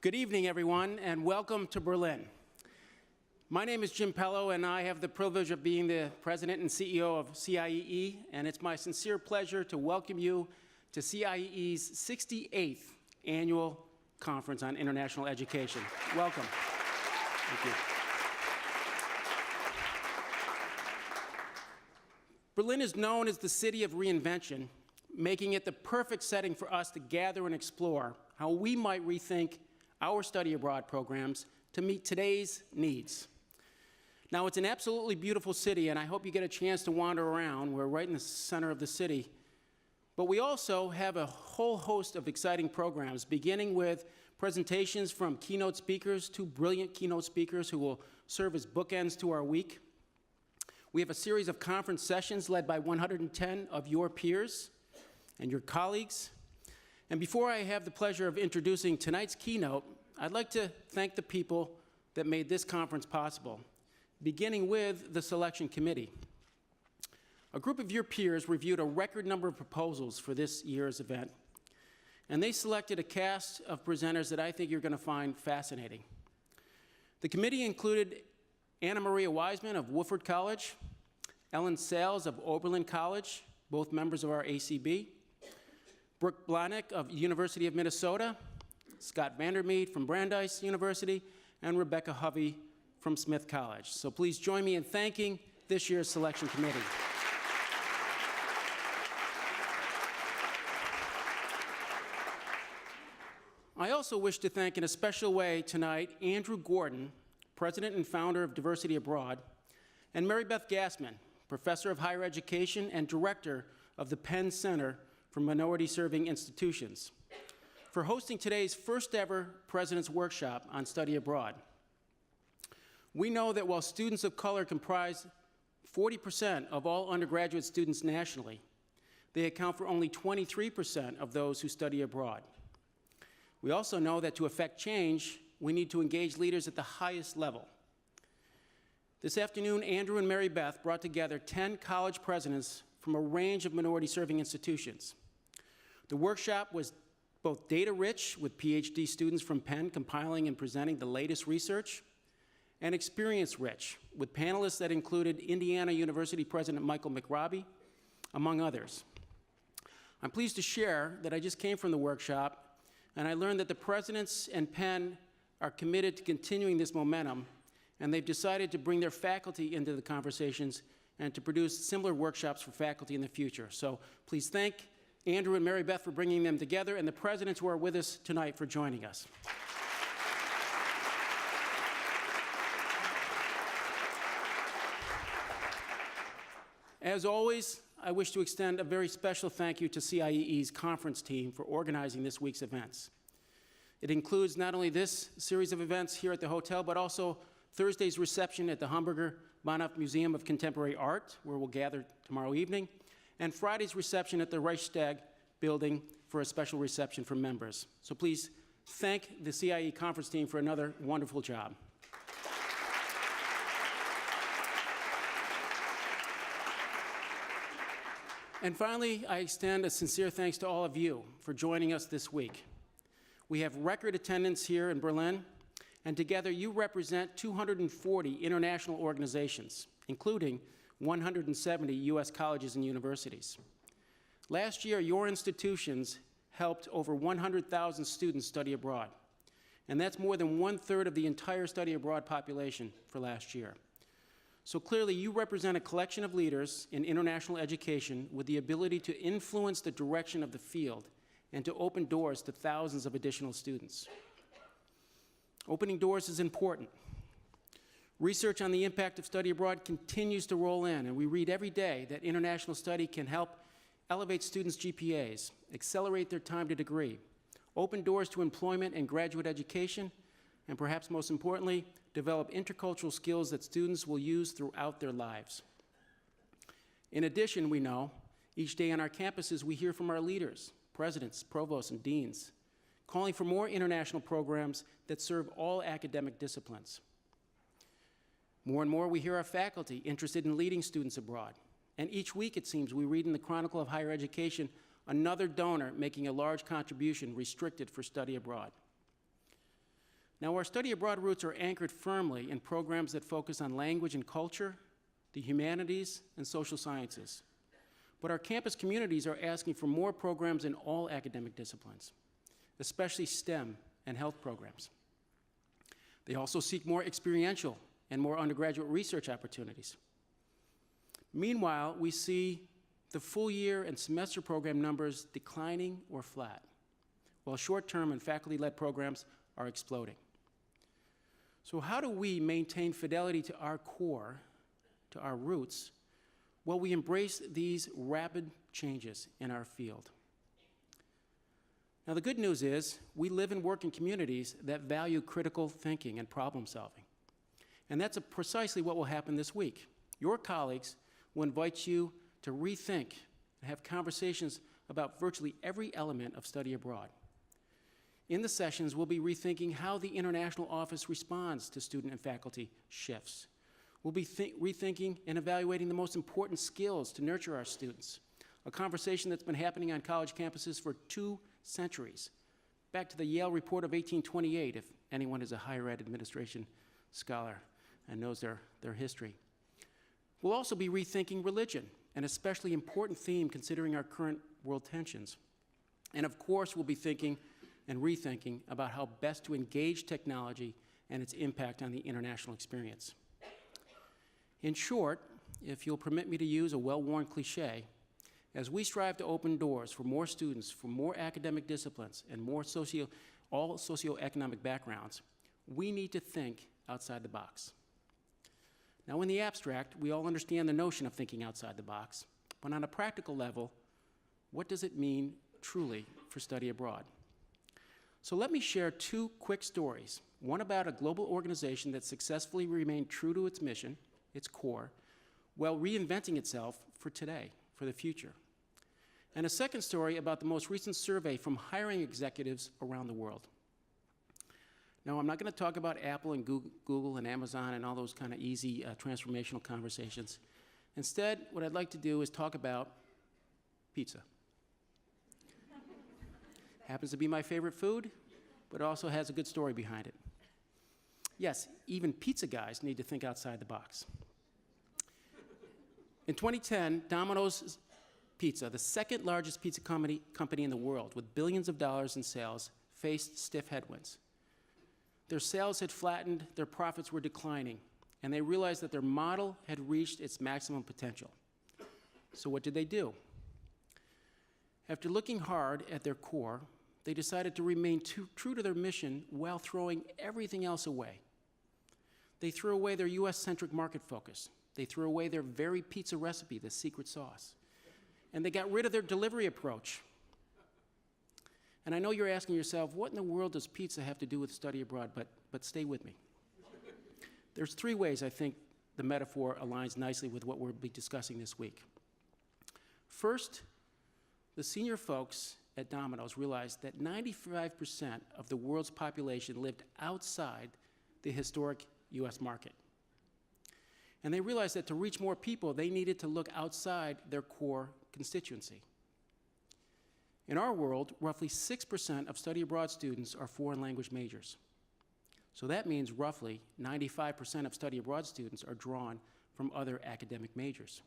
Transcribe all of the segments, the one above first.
Good evening, everyone, and welcome to Berlin. My name is Jim Pellow, and I have the privilege of being the president and CEO of CIEE, and it's my sincere pleasure to welcome you to CIEE's 68th Annual Conference on International Education. Welcome. Thank you. Berlin is known as the city of reinvention, making it the perfect setting for us to gather and explore how we might rethink our study abroad programs to meet today's needs. Now, it's an absolutely beautiful city, and I hope you get a chance to wander around. We're right in the center of the city. But we also have a whole host of exciting programs, beginning with presentations from keynote speakers, two brilliant keynote speakers who will serve as bookends to our week. We have a series of conference sessions led by 110 of your peers and your colleagues. And before I have the pleasure of introducing tonight's keynote, I'd like to thank the people that made this conference possible, beginning with the selection committee. A group of your peers reviewed a record number of proposals for this year's event, and they selected a cast of presenters that I think you're going to find fascinating. The committee included Anna Maria Wiseman of Wofford College, Ellen Sales of Oberlin College, both members of our ACB, Brooke Blahnik of University of Minnesota, Scott Vandermeed from Brandeis University, and Rebecca Hovey from Smith College. So please join me in thanking this year's selection committee. I also wish to thank in a special way tonight Andrew Gordon, President and founder of Diversity Abroad, and Mary Beth Gassman, Professor of Higher Education and Director of the Penn Center for Minority-Serving Institutions, for hosting today's first ever President's Workshop on Study Abroad. We know that while students of color comprise 40% of all undergraduate students nationally, they account for only 23% of those who study abroad. We also know that to effect change, we need to engage leaders at the highest level. This afternoon, Andrew and Mary Beth brought together 10 college presidents from a range of minority-serving institutions. The workshop was both data-rich, with PhD students from Penn compiling and presenting the latest research, and experience-rich, with panelists that included Indiana University President Michael McRobbie, among others. I'm pleased to share that I just came from the workshop, and I learned that the presidents and Penn are committed to continuing this momentum, and they've decided to bring their faculty into the conversations and to produce similar workshops for faculty in the future. So please thank Andrew and Mary Beth for bringing them together, and the presidents who are with us tonight for joining us. As always, I wish to extend a very special thank you to CIEE's conference team for organizing this week's events. It includes not only this series of events here at the hotel, but also Thursday's reception at the HAMBURGER BAHNHOF Museum of Contemporary Art, where we'll gather tomorrow evening, and Friday's reception at the REICHSTAG building for a special reception for members. So please thank the CIEE conference team for another wonderful job. And finally, I extend a sincere thanks to all of you for joining us this week. We have record attendance here in Berlin, and together you represent 240 international organizations, including 170 U.S. colleges and universities. Last year, your institutions helped over 100,000 students study abroad, and that's more than 1/3 of the entire study abroad population for last year. So clearly, you represent a collection of leaders in international education with the ability to influence the direction of the field and to open doors to thousands of additional students. Opening doors is important. Research on the impact of study abroad continues to roll in, and we read every day that international study can help elevate students' GPAs, accelerate their time to degree, open doors to employment and graduate education, and perhaps most importantly, develop intercultural skills that students will use throughout their lives. In addition, we know, each day on our campuses we hear from our leaders, presidents, provosts, and deans, calling for more international programs that serve all academic disciplines. More and more we hear our faculty interested in leading students abroad. And each week, it seems, we read in the Chronicle of Higher Education another donor making a large contribution restricted for study abroad. Now, our study abroad roots are anchored firmly in programs that focus on language and culture, the humanities, and social sciences. But our campus communities are asking for more programs in all academic disciplines, especially STEM and health programs. They also seek more experiential and more undergraduate research opportunities. Meanwhile, we see the full year and semester program numbers declining or flat, while short-term and faculty-led programs are exploding. So how do we maintain fidelity to our core, to our roots, while we embrace these rapid changes in our field? Now, the good news is we live and work in communities that value critical thinking and problem solving. And that's precisely what will happen this week. Your colleagues will invite you to rethink and have conversations about virtually every element of study abroad. In the sessions, we'll be rethinking how the International Office responds to student and faculty shifts. We'll be rethinking and evaluating the most important skills to nurture our students, a conversation that's been happening on college campuses for 2 centuries, back to the Yale Report of 1828, if anyone is a higher ed administration scholar and knows their history. We'll also be rethinking religion, an especially important theme considering our current world tensions. And of course, we'll be thinking and rethinking about how best to engage technology and its impact on the international experience. In short, if you'll permit me to use a well-worn cliche, as we strive to open doors for more students from more academic disciplines and more all socioeconomic backgrounds, we need to think outside the box. Now, in the abstract, we all understand the notion of thinking outside the box, but on a practical level, what does it mean truly for study abroad? So let me share 2 quick stories, one about a global organization that successfully remained true to its mission, its core, while reinventing itself for today, for the future. And a second story about the most recent survey from hiring executives around the world. Now, I'm not going to talk about Apple and Google and Amazon and all those kind of easy transformational conversations. Instead, what I'd like to do is talk about pizza. Happens to be my favorite food, but also has a good story behind it. Yes, even pizza guys need to think outside the box. In 2010, Domino's Pizza, the second largest pizza company in the world with billions of dollars in sales, faced stiff headwinds. Their sales had flattened, their profits were declining, and they realized that their model had reached its maximum potential. So what did they do? After looking hard at their core, they decided to remain true to their mission while throwing everything else away. They threw away their US-centric market focus. They threw away their very pizza recipe, the secret sauce. And they got rid of their delivery approach. And I know you're asking yourself, what in the world does pizza have to do with study abroad? But stay with me. There's 3 ways I think the metaphor aligns nicely with what we'll be discussing this week. First, the senior folks at Domino's realized that 95% of the world's population lived outside the historic US market. And they realized that to reach more people, they needed to look outside their core constituency. In our world, roughly 6% of study abroad students are foreign language majors. So that means roughly 95% of study abroad students are drawn from other academic majors.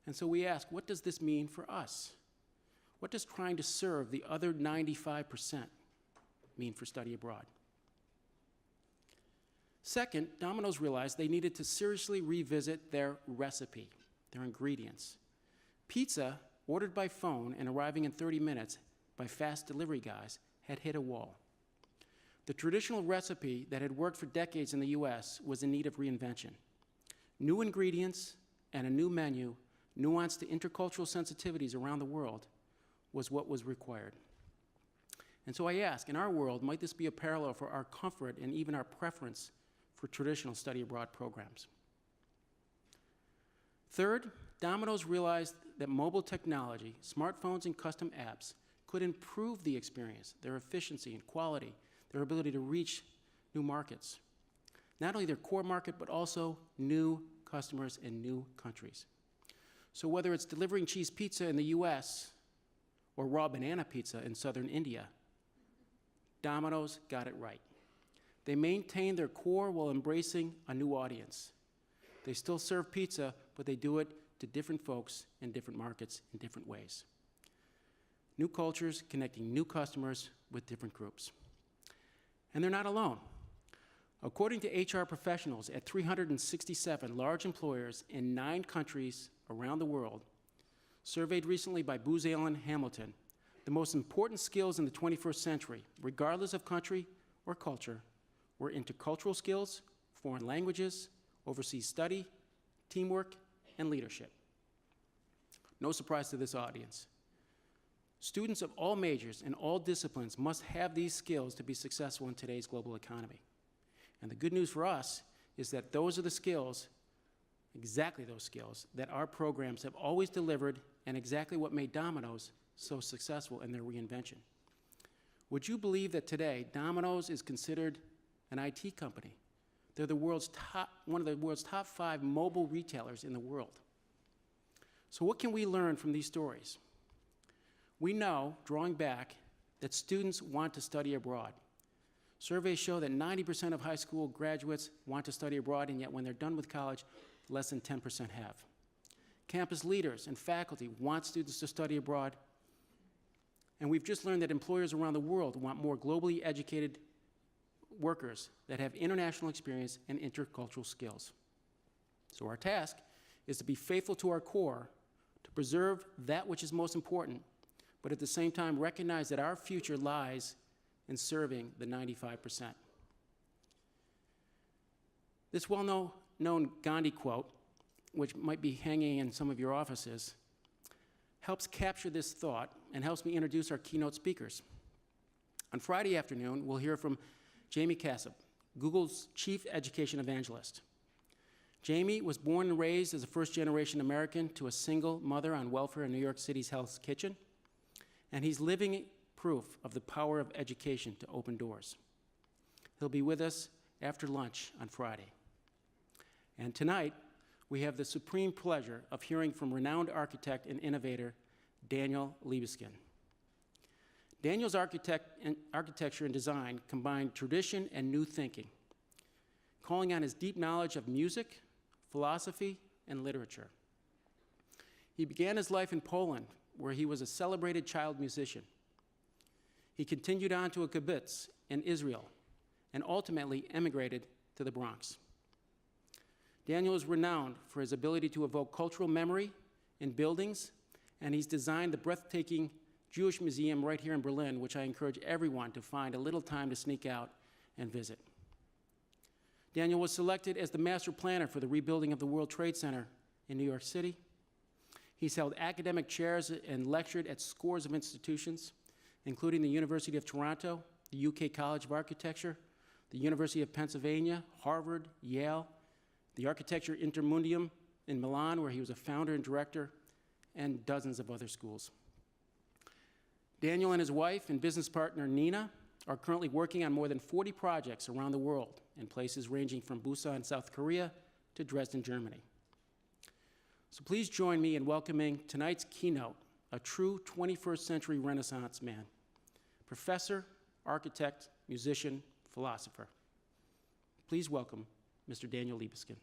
And so we ask, what does this mean for us? What does trying to serve the other 95% mean for study abroad? Second, Domino's realized they needed to seriously revisit their recipe, their ingredients. Pizza, ordered by phone and arriving in 30 minutes by fast delivery guys, had hit a wall. The traditional recipe that had worked for decades in the US was in need of reinvention. New ingredients and a new menu, nuanced to intercultural sensitivities around the world, was what was required. And so I ask, in our world, might this be a parallel for our comfort and even our preference for traditional study abroad programs? Third, Domino's realized that mobile technology, smartphones and custom apps, could improve the experience, their efficiency and quality, their ability to reach new markets. Not only their core market, but also new customers in new countries. So whether it's delivering cheese pizza in the US or raw banana pizza in southern India, Domino's got it right. They maintain their core while embracing a new audience. They still serve pizza, but they do it to different folks in different markets in different ways. New cultures connecting new customers with different groups. And they're not alone. According to HR professionals at 367 large employers in 9 countries around the world, surveyed recently by Booz Allen Hamilton, the most important skills in the 21st century, regardless of country or culture, were intercultural skills, foreign languages, overseas study, teamwork, and leadership. No surprise to this audience. Students of all majors and all disciplines must have these skills to be successful in today's global economy. And the good news for us is that those are the skills, exactly those skills, that our programs have always delivered and exactly what made Domino's so successful in their reinvention. Would you believe that today Domino's is considered an IT company? They're one of the world's top 5 mobile retailers in the world. So what can we learn from these stories? We know, drawing back, that students want to study abroad. Surveys show that 90% of high school graduates want to study abroad, and yet when they're done with college, less than 10% have. Campus leaders and faculty want students to study abroad, and we've just learned that employers around the world want more globally educated workers that have international experience and intercultural skills. So our task is to be faithful to our core, to preserve that which is most important, but at the same time recognize that our future lies in serving the 95%. This well-known Gandhi quote, which might be hanging in some of your offices, helps capture this thought and helps me introduce our keynote speakers. On Friday afternoon, we'll hear from Jamie Casab, Google's Chief Education Evangelist. Jamie was born and raised as a first-generation American to a single mother on welfare in New York City's Hell's Kitchen, and he's living proof of the power of education to open doors. He'll be with us after lunch on Friday. And tonight, we have the supreme pleasure of hearing from renowned architect and innovator, Daniel Libeskind. Daniel's architecture and design combine tradition and new thinking, calling on his deep knowledge of music, philosophy, and literature. He began his life in Poland, where he was a celebrated child musician. He continued on to a kibbutz in Israel and ultimately emigrated to the Bronx. Daniel is renowned for his ability to evoke cultural memory in buildings, and he's designed the breathtaking Jewish Museum right here in Berlin, which I encourage everyone to find a little time to sneak out and visit. Daniel was selected as the master planner for the rebuilding of the World Trade Center in New York City. He's held academic chairs and lectured at scores of institutions, including the University of Toronto, the UK College of Architecture, the University of Pennsylvania, Harvard, Yale, the Architecture Intermundium in Milan, where he was a founder and director, and dozens of other schools. Daniel and his wife and business partner, Nina, are currently working on more than 40 projects around the world in places ranging from Busan, South Korea, to Dresden, Germany. So please join me in welcoming tonight's keynote, a true 21st century Renaissance man, professor, architect, musician, philosopher. Please welcome Mr. Daniel Libeskind.